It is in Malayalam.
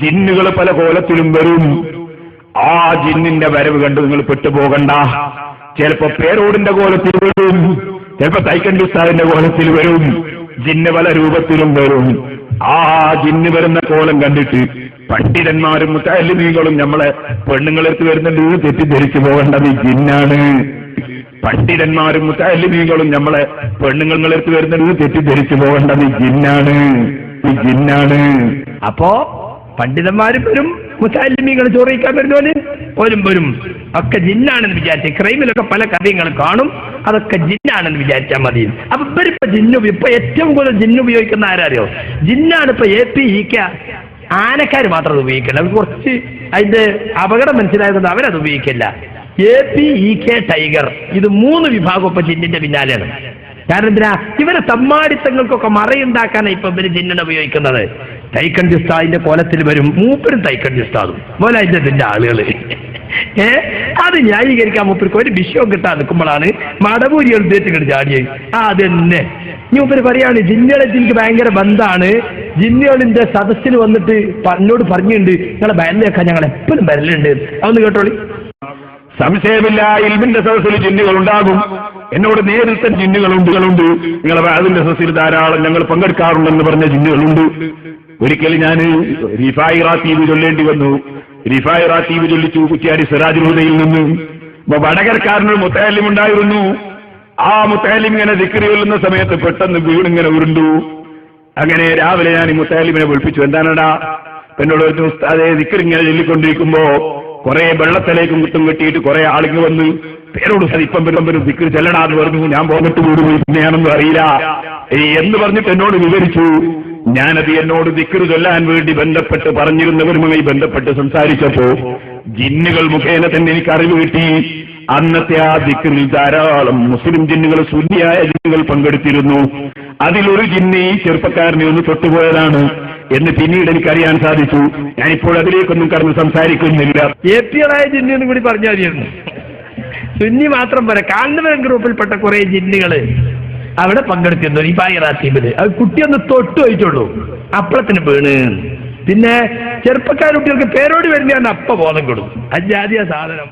ജിന്നുകൾ പല കോലത്തിലും വരും. ആ ജിന്നിന്റെ വരവ് കണ്ട് നിങ്ങൾ പെട്ടുപോകണ്ട. ചിലപ്പോ പേരോടിന്റെ കോലത്തിൽ വരും, ചിലപ്പോ തൈക്കണ്ടി ഉസ്താദിന്റെ കോലത്തിൽ വരും. ജിന്ന് പല രൂപത്തിലും വരും. ആ ജിന്ന് വരുന്ന കോലം കണ്ടിട്ട് പണ്ഡിതന്മാരും മുത്തഅല്ലിമീങ്ങളും നമ്മളെ പെണ്ണുങ്ങളെടുത്ത് വരുന്നുണ്ട് തെറ്റിദ്ധരിച്ചു പോകേണ്ടത് ഈ ജിന്നാണ്. പണ്ഡിതന്മാരും മുത്തഅല്ലിമീങ്ങളും നമ്മളെ പെണ്ണുങ്ങളെടുത്ത് വരുന്നുണ്ട് തെറ്റിദ്ധരിച്ചു പോകേണ്ടത് ഈ ജിന്നാണ്. ഈ ജിന്നാണ്. അപ്പോ പണ്ഡിതന്മാരും വരും, മുത്തഅല്ലിമീങ്ങൾ ചോറിയിക്കാൻ വരുന്നവന് വരും ഒക്കെ ജിന്നാണെന്ന് വിചാരിച്ച ക്രൈമിലൊക്കെ പല കഥകൾ കാണും. അതൊക്കെ ജിന്നാണെന്ന് വിചാരിച്ചാൽ മതി. അപ്പൊ ഇവരിപ്പോ ഇപ്പൊ ഏറ്റവും കൂടുതൽ ജിന്ന് ഉപയോഗിക്കുന്ന ആരാറിയോ? ജിന്നാണ് ഇപ്പൊ AP EK ആനക്കാർ മാത്രം അത് ഉപയോഗിക്കില്ല. അവർ കുറച്ച് അതിന്റെ അപകടം മനസ്സിലായതുകൊണ്ട് അവരത് ഉപയോഗിക്കില്ല. AP EK ടൈഗർ ഇത് 3 വിഭാഗം ഇപ്പൊ ജിന്നിന്റെ പിന്നാലെയാണ്. കാരണം എന്തിനാ? ഇവരെ തമ്മാടിത്തങ്ങൾക്കൊക്കെ മറയുണ്ടാക്കാനാണ് ഇപ്പൊ ഇവര് ജിന്നിനെ ഉപയോഗിക്കുന്നത്. തൈക്കണ്ടി ഉസ്താദിന്റെ കോലത്തിൽ വരും, മൂപ്പരും തൈക്കണ്ടി ഉസ്താദും മോലായിന്റെ ആളുകള് അത് ന്യായീകരിക്കാൻ മൂപ്പർക്ക് ഒരു വിഷയം കിട്ടാൻ നിൽക്കുമ്പോഴാണ് മടവൂരി എഴുതേറ്റ് ചാടിയത്. അതന്നെ മൂപ്പര് പറയാണ് ജിന്നുകളെ എനിക്ക് ഭയങ്കര ബന്ധാണ്. ജിന്നുകളിന്റെ സദസ്സിൽ വന്നിട്ട് എന്നോട് പറഞ്ഞിട്ടുണ്ട് നിങ്ങളെ ബയലിലേക്കാൻ ഞങ്ങൾ എപ്പോഴും വരലുണ്ട്. അതൊന്ന് കേട്ടോളി. സംശയമില്ല, ഇൽമിന്റെ സദസ്സിൽ ജിന്നുകൾ ഉണ്ടാകും. എന്നോട് നേരിട്ട് ജിന്നുകളുണ്ട്. നിങ്ങളെ അതിന്റെ സദസ്സിൽ ധാരാളം ഞങ്ങൾ പങ്കെടുക്കാറുണ്ടെന്ന് പറഞ്ഞ ജിന്നുകളുണ്ട്. ഒരിക്കൽ ഞാൻ റിഫായി റാത്തീബ് ചൊല്ലേണ്ടി വന്നു. റിഫായി റാത്തീബ് ചൊല്ലിച്ചു കുറ്റ്യാടി സിറാജുൽ ഹുദയിൽ നിന്ന്. വടകരക്കാരനൊരു മുത്തഅല്ലിം ഉണ്ടായിരുന്നു. ആ മുത്തഅല്ലിം ഇങ്ങനെ ദിക്ർ ചൊല്ലുന്ന സമയത്ത് പെട്ടെന്ന് വീണിങ്ങനെ ഉരുണ്ടു. അങ്ങനെ രാവിലെ ഞാൻ ഈ മുത്തഅല്ലിമിനെ വിളിപ്പിച്ചു. എന്താണടാ? എന്നോട് ഒരു ഉസ്താദേ ദിക്ർ ഇങ്ങനെ ചൊല്ലിക്കൊണ്ടിരിക്കുമ്പോ കുറെ വെള്ളത്തിലേക്കും കുത്തും കെട്ടിയിട്ട് കുറെ ആളുകൾ വന്ന് പേരോട് ഇപ്പം വരും ദിക്ർ ചെല്ലടാന്ന് പറഞ്ഞു. ഞാൻ പോന്നിട്ട് കൂടി പിന്നെയാണെന്നും അറിയില്ല എന്ന് പറഞ്ഞിട്ട് എന്നോട് വിവരിച്ചു. ഞാനത് എന്നോട് ദിക്ർ ചൊല്ലാൻ വേണ്ടി ബന്ധപ്പെട്ട് പറഞ്ഞിരുന്നവരുമായി ബന്ധപ്പെട്ട് സംസാരിച്ചപ്പോ ജിന്നുകൾ മുഖേന തന്നെ എനിക്ക് അറിവ് കിട്ടി. അന്നത്തെ ആ ദിക്റിൽ ധാരാളം മുസ്ലിം ജിന്നുകൾ, സുന്നിയായ ജിന്നുകൾ പങ്കെടുത്തിരുന്നു. അതിലൊരു ജിന്ന് ഈ ചെറുപ്പക്കാരനെ ഒന്ന് തൊട്ടുപോയതാണ് എന്ന് പിന്നീട് എനിക്കറിയാൻ സാധിച്ചു. ഞാനിപ്പോൾ അതിലേക്കൊന്നും കടന്ന് സംസാരിക്കുന്നില്ല. ഏപ്പികളായ ജിന്നു കൂടി പറഞ്ഞാൽ മതിയായിരുന്നു. സുന്നി മാത്രം പോരാ, കാന്തപുരം ഗ്രൂപ്പിൽപ്പെട്ട കുറെ ജിന്നുകള് അവിടെ പങ്കെടുത്തിരുന്നു ഈ റാത്തീബില്. അത് കുട്ടിയൊന്ന് തൊട്ടു പോയിട്ടുള്ളൂ, അപ്പളത്തിന് വീണ്. പിന്നെ ചെറുപ്പക്കാർ കുട്ടികൾക്ക് പേരോട് വരുന്നതാണ് അപ്പ ബോധം കൊടുക്കും. അജാതിയ സാധനം.